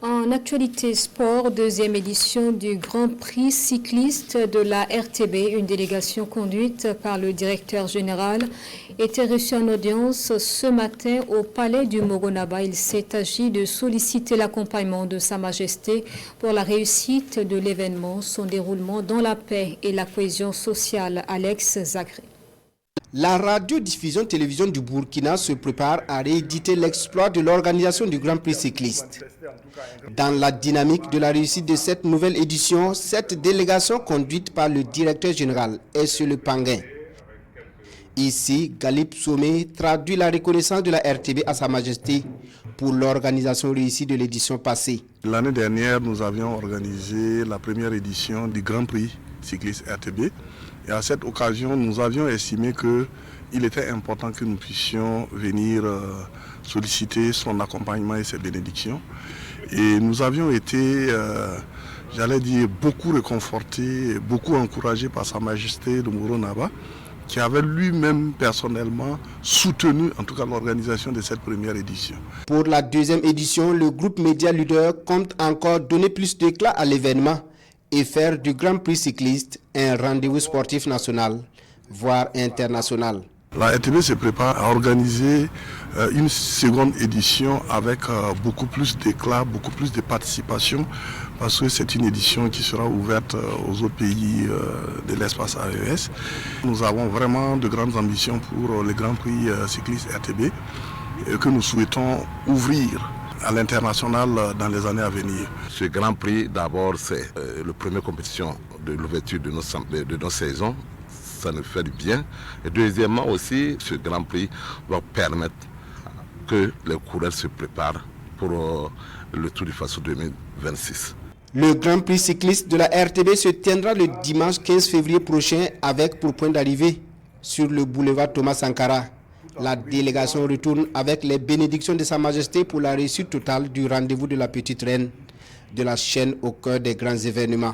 En actualité sport, deuxième édition du Grand Prix cycliste de la RTB, une délégation conduite par le directeur général, était reçue en audience ce matin au Palais du Moronaba. Il s'est agi de solliciter l'accompagnement de Sa Majesté pour la réussite de l'événement, son déroulement dans la paix et la cohésion sociale. Alex Zagré. La radiodiffusion-télévision du Burkina se prépare à rééditer l'exploit de l'organisation du Grand Prix cycliste. Dans la dynamique de la réussite de cette nouvelle édition, cette délégation conduite par le directeur général est sur le Panguin. Ici, Galip Somé traduit la reconnaissance de la RTB à Sa Majesté pour l'organisation réussie de l'édition passée. L'année dernière, nous avions organisé la première édition du Grand Prix cycliste RTB. Et à cette occasion, nous avions estimé qu'il était important que nous puissions venir solliciter son accompagnement et ses bénédictions. Et nous avions été, j'allais dire, beaucoup réconfortés, beaucoup encouragés par Sa Majesté de Moronaba, qui avait lui-même personnellement soutenu, en tout cas, l'organisation de cette première édition. Pour la deuxième édition, le groupe Média Leader compte encore donner plus d'éclat à l'événement et faire du Grand Prix cycliste un rendez-vous sportif national, voire international. La RTB se prépare à organiser une seconde édition avec beaucoup plus d'éclat, beaucoup plus de participation, parce que c'est une édition qui sera ouverte aux autres pays de l'espace AES. Nous avons vraiment de grandes ambitions pour le Grand Prix cycliste RTB que nous souhaitons ouvrir à l'international dans les années à venir. Ce Grand Prix, d'abord, c'est la première compétition de l'ouverture de nos saisons. Ça nous fait du bien. Et deuxièmement aussi, ce Grand Prix va permettre que les coureurs se préparent pour le Tour du Faso 2026. Le Grand Prix cycliste de la RTB se tiendra le dimanche 15 février prochain avec pour point d'arrivée sur le boulevard Thomas Sankara. La délégation retourne avec les bénédictions de Sa Majesté pour la réussite totale du rendez-vous de la petite reine de la chaîne au cœur des grands événements.